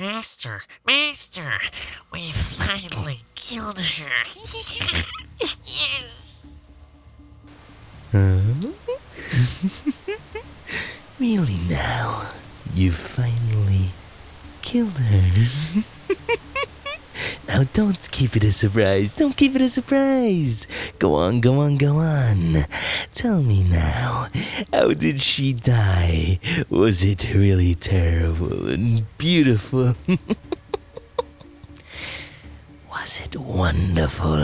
Master, we finally killed her. Yes. Really now? You finally killed her? Now don't keep it a surprise. Don't keep it a surprise. Go on. Tell me now, how did she die? Was it really terrible and beautiful? Was it wonderful?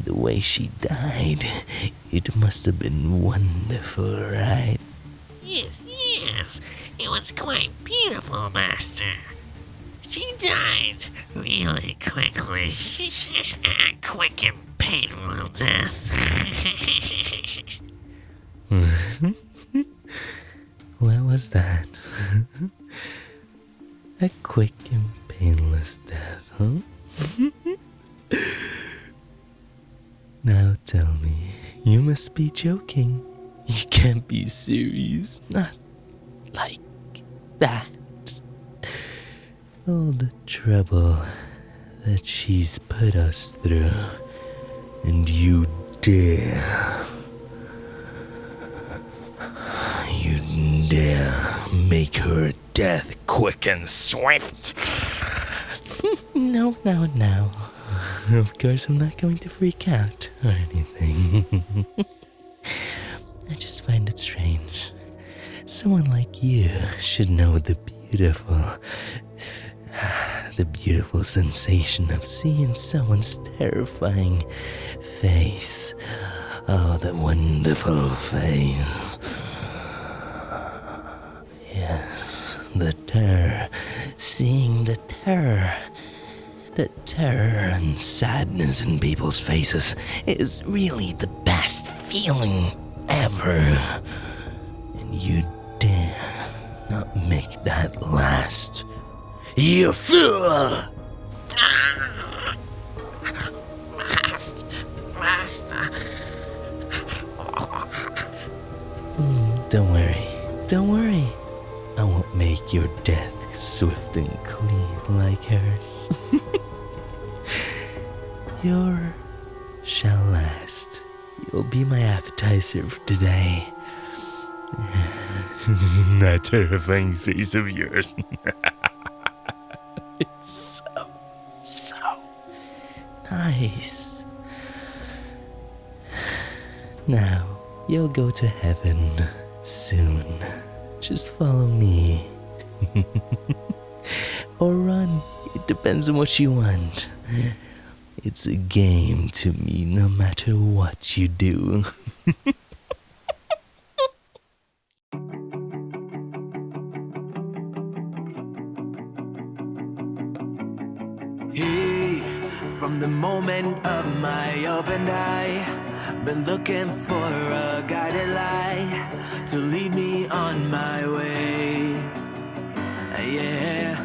The way she died, it must have been wonderful, right? Yes, it was quite beautiful, Master. She died really quickly. Quick and painful death. What was that? A quick and painless death, huh? Now tell me, you must be joking. You can't be serious. Not like that. All the trouble that she's put us through, and you dare make her death quick and swift? No. Of course I'm not going to freak out or anything. I just find it strange. Someone like you should know the beautiful sensation of seeing someone's terrifying face. Oh, that wonderful face. Yes, the terror. Seeing the terror. The terror and sadness in people's faces is really the best feeling ever. And you dare not make that last. You fool! Master. Don't worry. I won't make your death swift and clean like hers. Yours shall last. You'll be my appetizer for today. That terrifying face of yours. It's so nice. Now, you'll go to heaven soon. Just follow me. Or run. It depends on what you want. It's a game to me, no matter what you do. Hey, from the moment of my open eye, been looking for a guided light to lead me on my way. Yeah,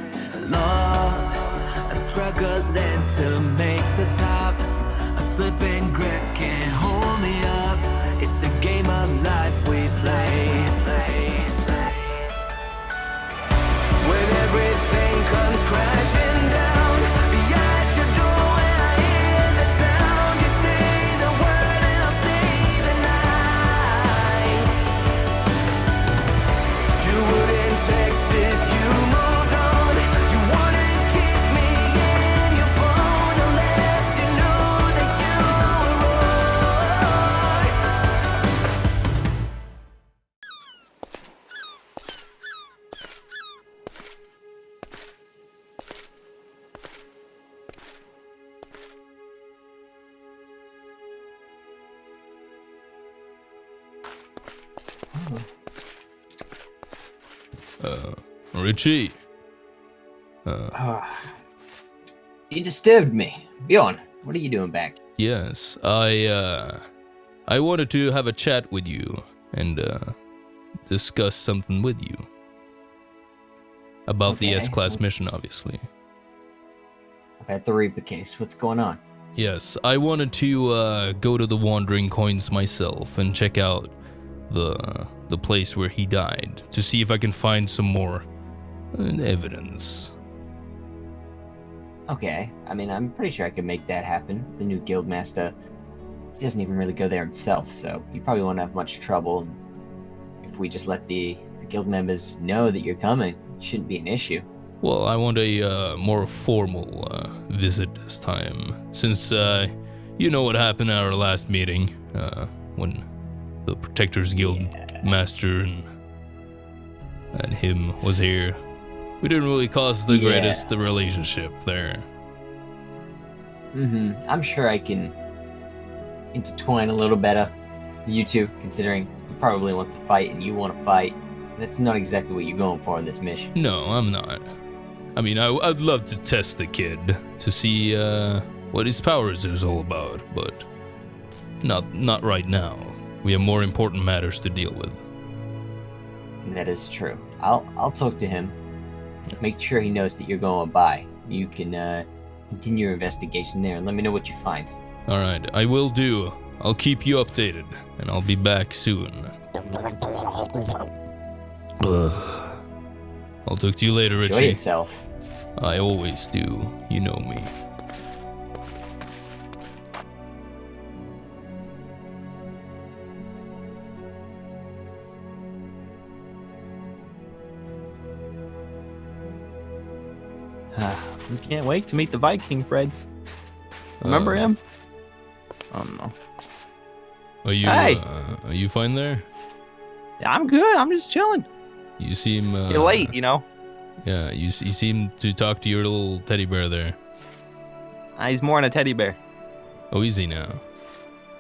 lost, struggling to make the top. A slipping grip can't hold me up. It's the game of life we play. When everything comes crashing down behind your door, when I hear the sound, you say the word and I'll stay the night. You wouldn't text if you moved on. You wouldn't keep me in your phone unless you knew that you were wrong. Richie. You disturbed me. Bjorn, what are you doing back? Yes, I wanted to have a chat with you and discuss something with you. About the Okay, S-Class let's- mission, obviously. About the Reaper case. What's going on? Yes, I wanted to go to the Wandering Coins myself and check out the place where he died to see if I can find some more evidence Okay, I mean, I'm pretty sure I could make that happen. The new guildmaster, he doesn't even really go there himself, so you probably won't have much trouble. If we just let the guild members know that you're coming, it shouldn't be an issue. Well, I want a more formal visit this time, since you know what happened at our last meeting when the Protectors Guild Master and him was here. We didn't really cause the greatest relationship there. I'm sure I can intertwine a little better. You two, considering he probably wants to fight and you want to fight. That's not exactly what you're going for in this mission. No, I'm not. I mean, I'd love to test the kid to see what his powers is all about, but not right now. We have more important matters to deal with. That is true. I'll talk to him. Make sure he knows that you're going by. You can continue your investigation there and let me know what you find. All right, I will do. I'll keep you updated, and I'll be back soon. I'll talk to you later, Richie. Enjoy yourself. I always do. You know me. We can't wait to meet the Viking, Fred. Remember him? Oh no. Are you Hey! Are you fine there? Yeah, I'm good. I'm just chilling. You seem You're late, you know. Yeah, you seem to talk to your little teddy bear there. He's more than a teddy bear. Oh, is he now?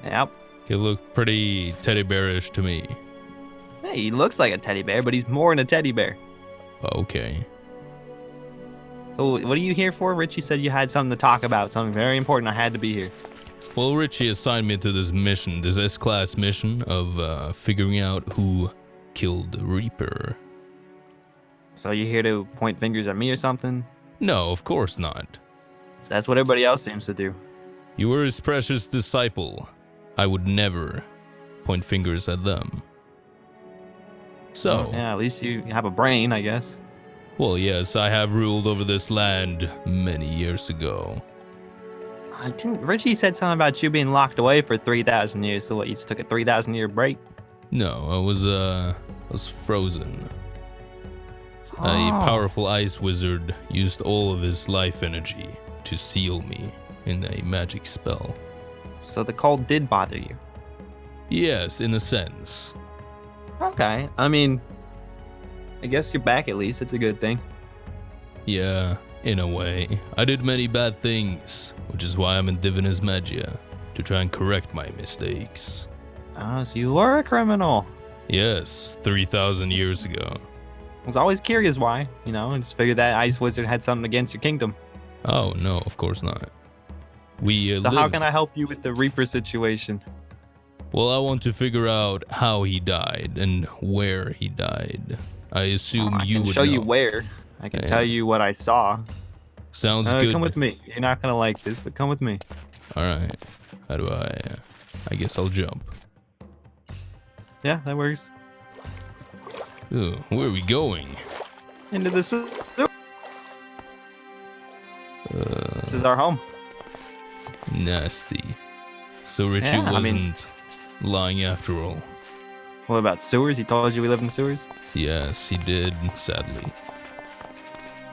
Yep. He looked pretty teddy bearish to me. Hey, he looks like a teddy bear, but he's more than a teddy bear. Okay. So, what are you here for? Richie said you had something to talk about, something very important. I had to be here. Well, Richie assigned me to this mission, this S-class mission of figuring out who killed the Reaper. So you're here to point fingers at me or something? No, of course not. So that's what everybody else seems to do. You were his precious disciple. I would never point fingers at them. So, Yeah, at least you have a brain, I guess. well, yes, I have ruled over this land many years ago. Richie said something about you being locked away for 3,000 years. So what, you just took a 3,000-year break? No, I was frozen. A Oh. powerful ice wizard used all of his life energy to seal me in a magic spell. So the cold did bother you. Yes, in a sense. Okay. I mean, I guess you're back at least. It's a good thing. Yeah, in a way. I did many bad things, which is why I'm in Divinus Magia, to try and correct my mistakes. Oh, so you were a criminal. Yes, 3,000 years ago. I was always curious why, you know, I just figured that ice wizard had something against your kingdom. Oh, no, of course not. We So how can I help you with the Reaper situation? Well, I want to figure out how he died and where he died. I assume I you can would show know. you where. I can Yeah. tell you what I saw. Sounds good. Come with me. You're not gonna like this, but come with me. All right. How do I guess I'll jump. Yeah, that works. Ooh, where are we going? Into the sewer. This is our home. Nasty. So Richie Yeah, I mean- wasn't lying after all. What about sewers? He told you we live in sewers? Yes, he did, sadly.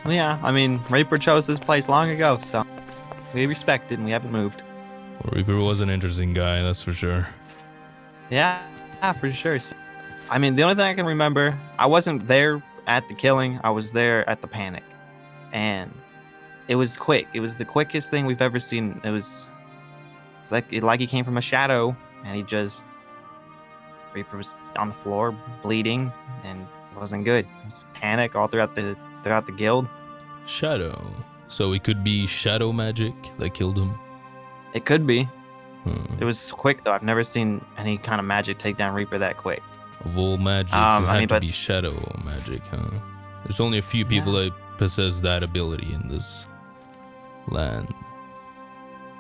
Well, yeah, I mean, Reaper chose this place long ago, so we respect it and we haven't moved. Well, Reaper was an interesting guy, that's for sure. Yeah, for sure. I mean, the only thing I can remember, I wasn't there at the killing. I was there at the panic. And it was quick. It was the quickest thing we've ever seen. It's like he came from a shadow and he just Reaper was on the floor bleeding and it wasn't good. It was panic all throughout the guild. Shadow. So it could be shadow magic that killed him? It could be. Hmm. It was quick though. I've never seen any kind of magic take down Reaper that quick. Of all magics, I it had mean, to but- be shadow magic, huh? There's only a few people that possess that ability in this land.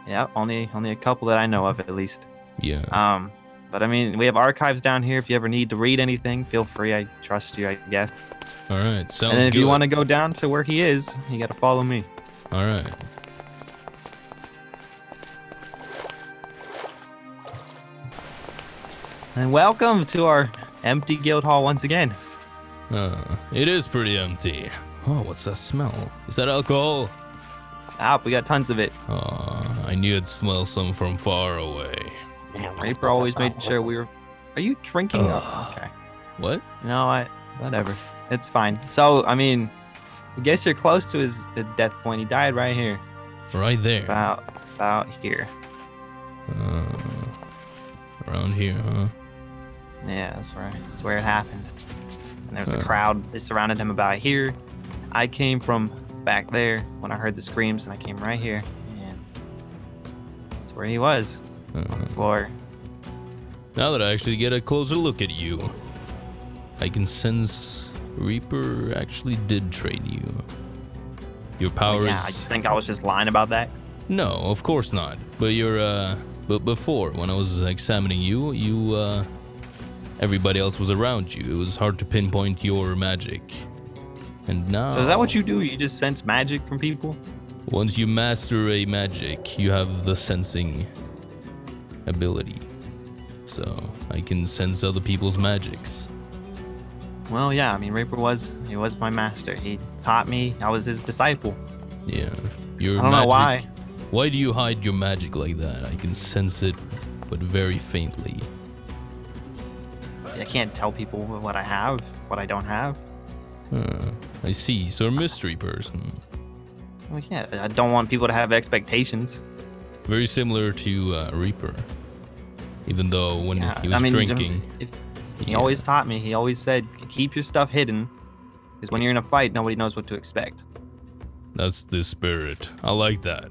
Yeah, only a couple that I know of at least. Yeah. But I mean, we have archives down here. If you ever need to read anything, feel free. I trust you, I guess. All right, sounds And then if good. you want to go down to where he is, you got to follow me. All right. And welcome to our empty guild hall once again. It is pretty empty. Oh, what's that smell? Is that alcohol? We got tons of it. I knew I'd smell some from far away. Reaper always made sure we were... Are you drinking? Okay. What? Whatever. It's fine. So, I mean, I guess you're close to his death point. He died right here. Right there. About here. Around here, huh? Yeah, that's right. That's where it happened. And there was a crowd. They surrounded him about here. I came from back there when I heard the screams, and I came right here. And that's where he was. On the floor. Now that I actually get a closer look at you, I can sense Reaper actually did train you. Your powers... Yeah, I think I was just lying about that. No, of course not. But but before, when I was examining you, everybody else was around you. It was hard to pinpoint your magic. And now... So is that what you do? You just sense magic from people? Once you master a magic, you have the sensing ability. So I can sense other people's magics. Well, yeah, I mean, Reaper was my master. He taught me. I was his disciple. Yeah. Your I don't know why. Why do you hide your magic like that? I can sense it, but very faintly. I can't tell people what I have, what I don't have. I see. So a mystery person. Well, yeah, I don't want people to have expectations. Very similar to Reaper. Even though when he was drinking... He always taught me. He always said, keep your stuff hidden. Because when you're in a fight, nobody knows what to expect. That's the spirit. I like that.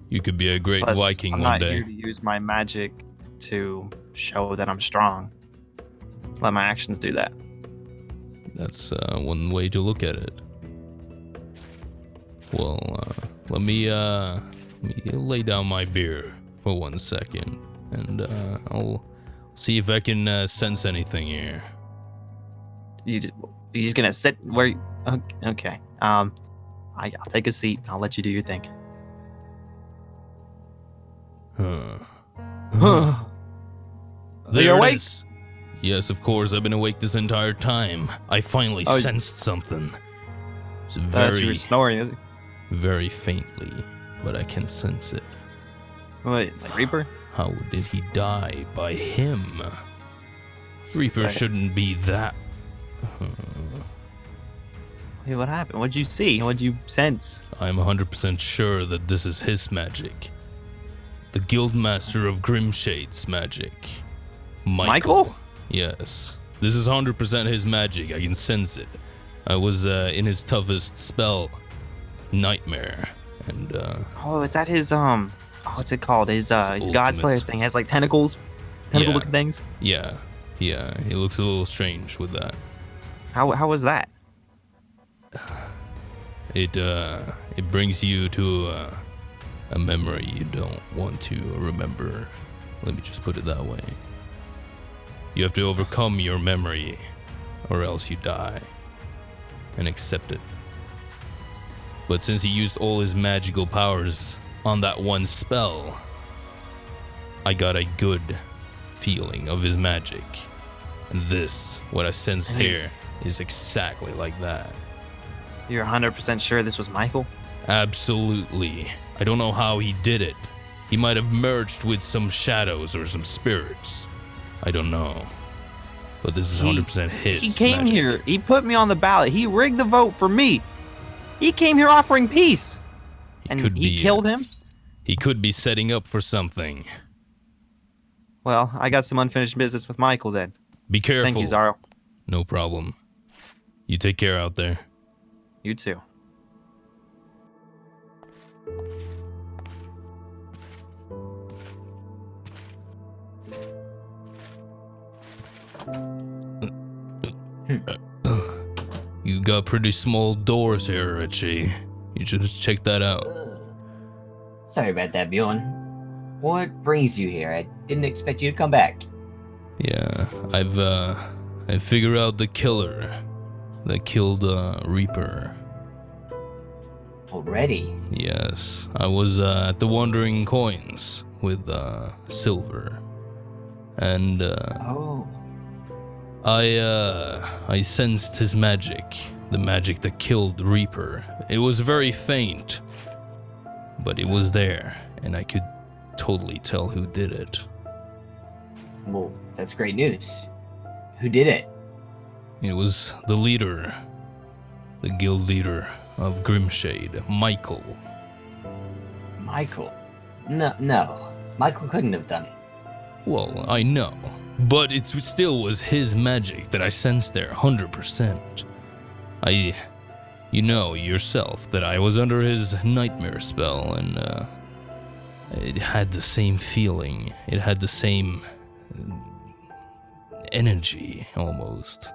You could be a great Plus, Viking I'm one not day. here to use my magic to show that I'm strong. Let my actions do that. That's one way to look at it. Well, let me lay down my beer for 1 second, and I'll see if I can sense anything here. You're just gonna sit where? Okay. I'll take a seat. I'll let you do your thing. There you it awake? is. Yes, of course. I've been awake this entire time. I finally sensed something. It's You very, were snoring. very faintly, but I can sense it. Wait, like Reaper? How did he die? By him? Reaper shouldn't be that. Wait, what happened? What'd you see? What'd you sense? I'm 100% sure that this is his magic. The Guildmaster of Grimshade's magic. Michael? Yes. This is 100% his magic. I can sense it. I was in his toughest spell, Nightmare, and Oh, is that his what's it called? His ultimate. Godslayer thing. It has like tentacles, tentacle looking things. Yeah, it looks a little strange with that. How was that? It brings you to a memory you don't want to remember. Let me just put it that way. You have to overcome your memory, or else you die, and accept it. But since he used all his magical powers on that one spell, I got a good feeling of his magic. And this, what I sensed here, is exactly like that. You're 100% sure this was Michael? Absolutely. I don't know how he did it. He might have merged with some shadows or some spirits. I don't know. But this is 100% his He came magic. here. He put me on the ballot. He rigged the vote for me. He came here offering peace. And he killed him? He could be setting up for something. Well, I got some unfinished business with Michael then. Be careful. Thank you, Zaro. No problem. You take care out there. You too. You got pretty small doors here, Richie. You should check that out. Sorry about that, Bjorn. What brings you here? I didn't expect you to come back. Yeah, I figured out the killer that killed Reaper. Already? Yes, I was at the Wandering Coins with Silver. and Oh. I sensed his magic, the magic that killed Reaper. It was very faint, but it was there, and I could totally tell who did it. Well, that's great news. Who did it? It was the leader, the guild leader of Grimshade, Michael. Michael. No. Michael couldn't have done it. Well, I know, but it still was his magic that I sensed there, 100%. You know yourself that I was under his nightmare spell, and it had the same feeling. It had the same energy, almost.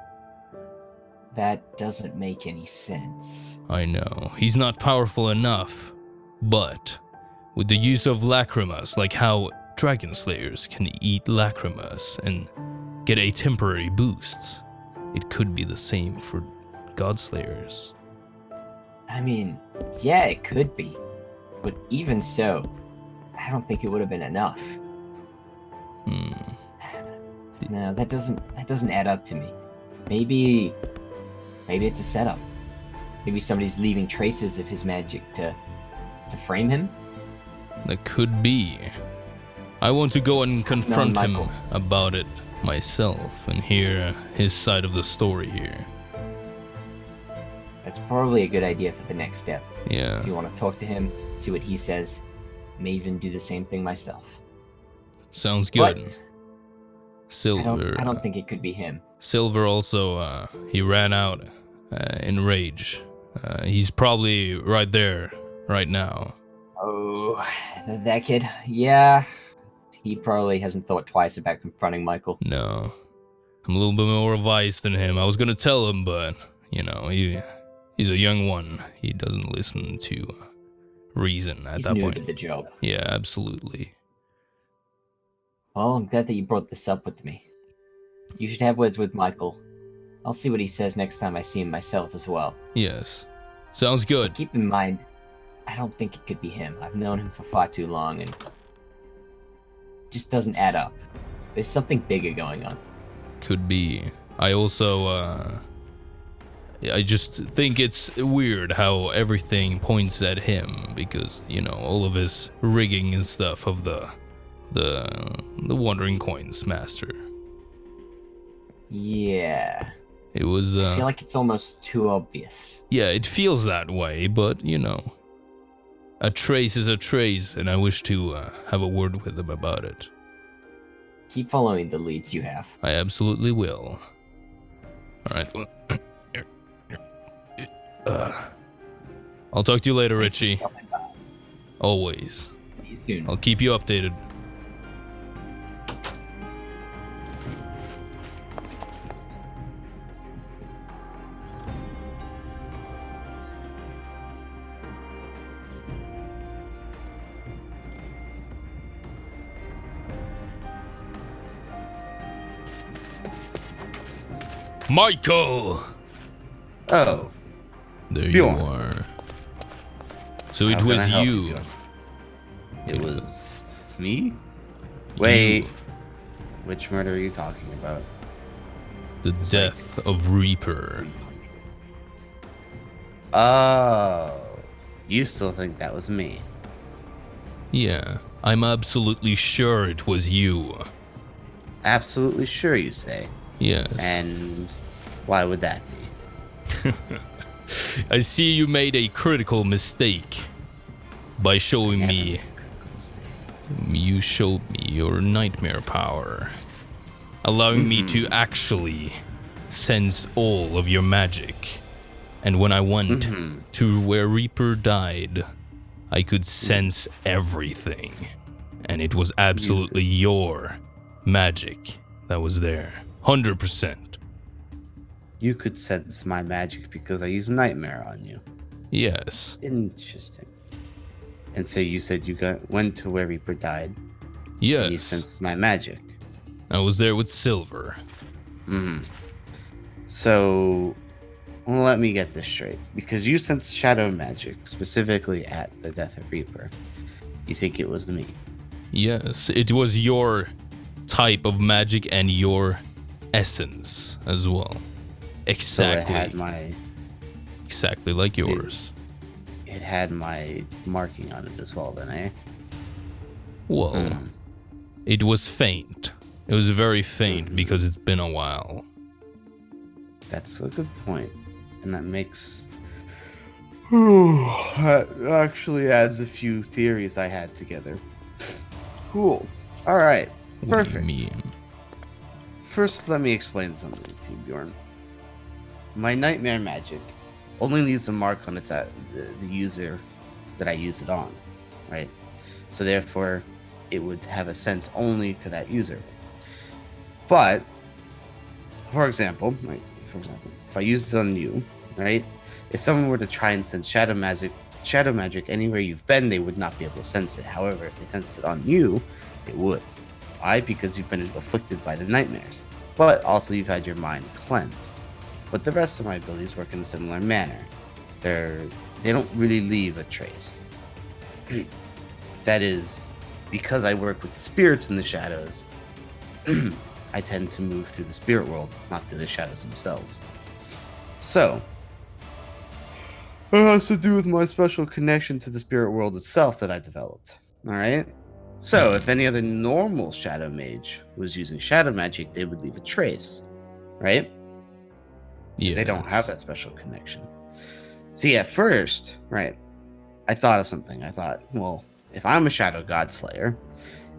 That doesn't make any sense. I know, he's not powerful enough, but with the use of lacrimas, like how dragon slayers can eat lacrimas and get a temporary boost, it could be the same for god slayers. I mean, yeah, it could be. But even so, I don't think it would have been enough. No, that doesn't add up to me. Maybe it's a setup. Maybe somebody's leaving traces of his magic to frame him. That could be. I want to go and confront him Michael. about it myself and hear his side of the story here. That's probably a good idea for the next step. Yeah, If you want to talk to him, see what he says, I may even do the same thing myself. sounds good. But Silver. I don't think it could be him. Silver also, he ran out in rage. He's probably right there, right now. Oh, that kid. Yeah, he probably hasn't thought twice about confronting Michael. No. I'm a little bit more wise than him. I was gonna tell him, but, you know, he's a young one. He doesn't listen to reason at He's that new point. to the job. Yeah, absolutely. Well, I'm glad that you brought this up with me. You should have words with Michael. I'll see what he says next time I see him myself as well. Yes. Sounds good. Keep in mind, I don't think it could be him. I've known him for far too long and it just doesn't add up. There's something bigger going on. Could be. I also, I just think it's weird how everything points at him because, you know, all of his rigging and stuff of the Wandering Coins Master. Yeah. It was, I feel like it's almost too obvious. yeah, it feels that way, but, you know, a trace is a trace, and I wish to have a word with him about it. Keep following the leads you have. I absolutely will. Alright. I'll talk to you later, Thanks for Richie. stopping by. Always. See you soon. I'll keep you updated. Michael! Oh, There you Bjorn. are. So it How can was I help you. you? It was me? Wait, which murder are you talking about? The death of Reaper. Oh, you still think that was me? Yeah, I'm absolutely sure it was you. Absolutely sure, you say. Yes. And why would that be? I see you made a critical mistake by showing me. You showed me your nightmare power, allowing me to actually sense all of your magic. And when I went to where Reaper died, I could sense everything. And it was absolutely your magic that was there. 100%. You could sense my magic because I used Nightmare on you. Yes. Interesting. And so you said you went to where Reaper died. And you Yes. sensed my magic. I was there with Silver. So, let me get this straight. Because you sensed shadow magic, specifically at the death of Reaper. You think it was me? Yes, it was your type of magic and your essence as well. Exactly. So it had my exactly like yours. it had my marking on it as well then, eh? Well, it was faint. It was very faint because it's been a while. That's a good point. And that makes that actually adds a few theories I had together. Cool. Alright. What Perfect. do you mean? First, let me explain something to you, Bjorn. My nightmare magic only leaves a mark on the user that I use it on, right? So therefore, it would have a scent only to that user. But, for example, if I used it on you, right? If someone were to try and sense shadow magic anywhere you've been, they would not be able to sense it. However, if they sensed it on you, they would. Why? Because you've been afflicted by the nightmares. But also you've had your mind cleansed. But the rest of my abilities work in a similar manner. They don't really leave a trace. That is, because I work with the spirits in the shadows, I tend to move through the spirit world, not through the shadows themselves. So, it has to do with my special connection to the spirit world itself that I developed. Alright? So, if any other normal shadow mage was using shadow magic, they would leave a trace. Right? Yeah. They don't have that special connection. See, at first, right, I thought of something. I thought, well, if I'm a Shadow God Slayer,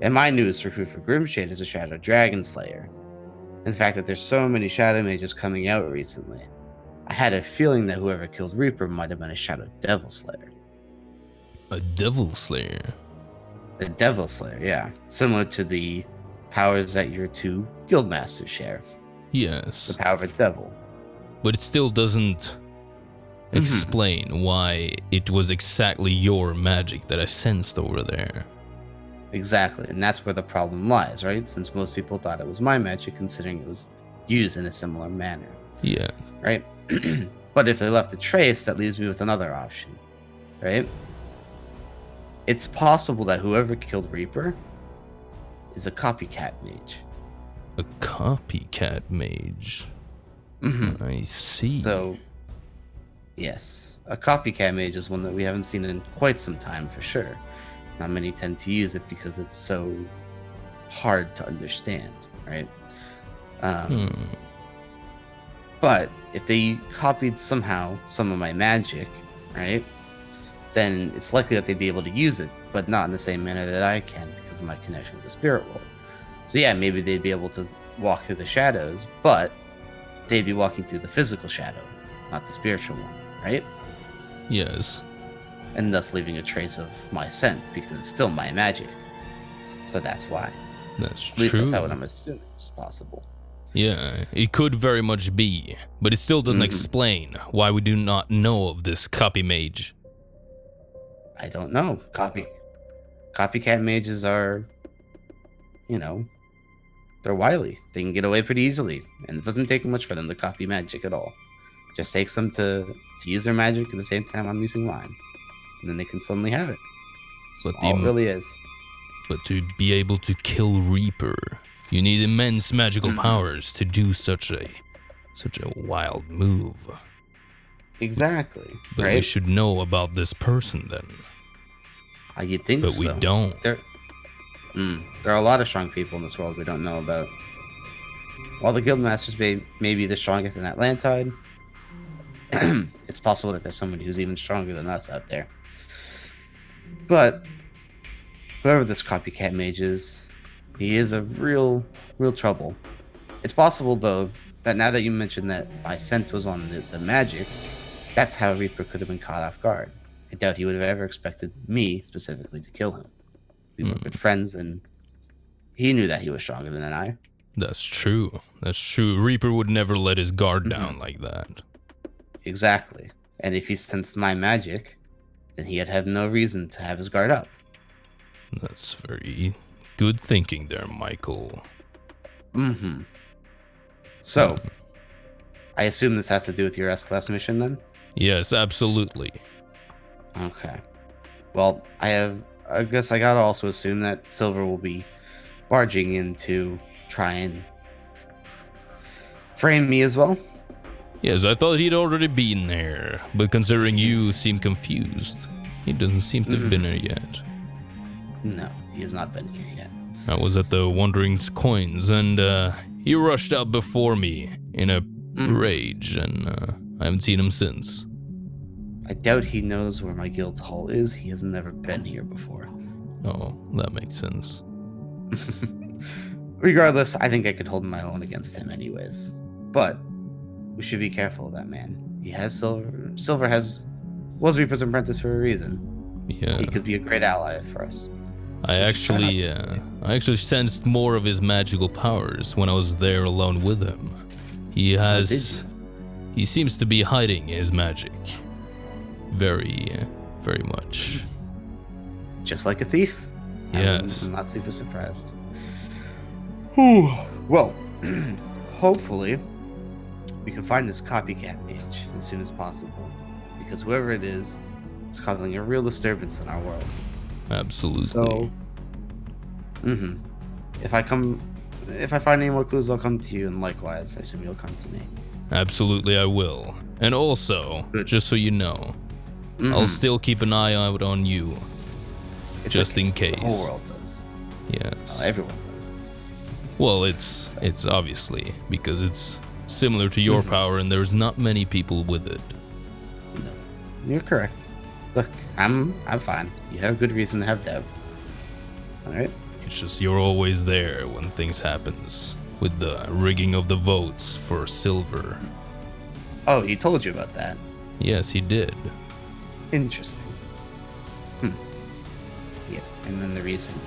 and my newest recruit for Grimshade is a Shadow Dragon Slayer, and the fact that there's so many Shadow Mages coming out recently, I had a feeling that whoever killed Reaper might have been a Shadow Devil Slayer. A Devil Slayer? A Devil Slayer, yeah. Similar to the powers that your two Guildmasters share. Yes. The power of a devil. But it still doesn't explain why it was exactly your magic that I sensed over there. Exactly, and that's where the problem lies, right? Since most people thought it was my magic, considering it was used in a similar manner. Yeah. Right? But if they left a trace, that leaves me with another option, right? It's possible that whoever killed Reaper is a copycat mage. A copycat mage. I see. So, yes, a copycat mage is one that we haven't seen in quite some time for sure. Not many tend to use it because it's so hard to understand, right? But if they copied somehow some of my magic, right, then it's likely that they'd be able to use it, but not in the same manner that I can because of my connection to the spirit world. So yeah, maybe they'd be able to walk through the shadows, but they'd be walking through the physical shadow, not the spiritual one, right? Yes. And thus leaving a trace of my scent because it's still my magic. So that's why. That's At least true. that's how I'm assuming is possible. Yeah, it could very much be, but it still doesn't explain why we do not know of this copy mage. I don't know. Copycat mages are, they're wily. They can get away pretty easily, and it doesn't take much for them to copy magic at all. It just takes them to use their magic at the same time I'm using mine, and then they can suddenly have it. But That's all it really is. But to be able to kill Reaper, you need immense magical powers to do such a wild move. Exactly. But right? we should know about this person then. You'd think But so. we don't. There are a lot of strong people in this world we don't know about. While the Guildmasters may be the strongest in Atlantide, it's possible that there's somebody who's even stronger than us out there. But whoever this copycat mage is, he is a real trouble. It's possible, though, that now that you mentioned that my scent was on the magic, that's how Reaper could have been caught off guard. I doubt he would have ever expected me, specifically, to kill him. We were good friends, and he knew that he was stronger than I. That's true. That's true. Reaper would never let his guard down like that. Exactly. And if he sensed my magic, then he'd have no reason to have his guard up. That's very good thinking there, Michael. So, I assume this has to do with your S-Class mission, then? Yes, absolutely. Okay. Well, I guess I gotta also assume that Silver will be barging in to try and frame me as well. Yes, I thought he'd already been there, but considering you seem confused, he doesn't seem to have been there yet. No, he has not been here yet. I was at the Wandering's Coins, and he rushed out before me in a rage, and I haven't seen him since. I doubt he knows where my guild's hall is. He has never been here before. Oh, that makes sense. Regardless, I think I could hold my own against him anyways. But we should be careful of that man. He has Silver. Silver was Reaper's apprentice for a reason. Yeah. He could be a great ally for us. I actually sensed more of his magical powers when I was there alone with him. He seems to be hiding his magic. Very much. Just like a thief? Yes. I'm not super surprised. Well, hopefully we can find this copycat mage as soon as possible. Because whoever it is causing a real disturbance in our world. Absolutely. So, if I find any more clues, I'll come to you, and likewise, I assume you'll come to me. Absolutely, I will. And also, just so you know, I'll still keep an eye out on you, It's just okay. in case. The whole world does. Yes. Everyone does. Well, it's obviously because it's similar to your power, and there's not many people with it. No, you're correct. Look, I'm fine. You have good reason to have doubt. All right. It's just you're always there when things happens with the rigging of the votes for Silver. Oh, he told you about that. Yes, he did. Interesting. Yeah, and then the recent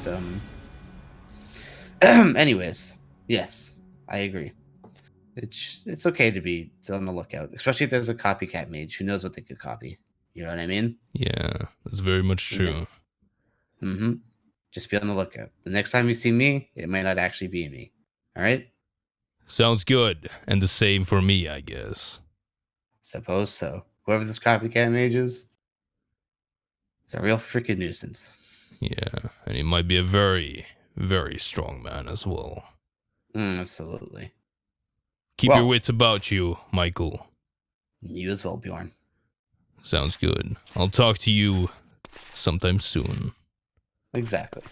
anyways, yes, I agree. It's okay to be on the lookout, especially if there's a copycat mage who knows what they could copy. You know what I mean? Yeah, that's very much true. Just be on the lookout. The next time you see me, it might not actually be me. All right? Sounds good. And the same for me, I guess. Suppose so. Whoever this copycat mage is a real freaking nuisance. Yeah, and he might be a very, very strong man as well. Absolutely. Keep your wits about you, Michael. You as well, Bjorn. Sounds good. I'll talk to you sometime soon. Exactly.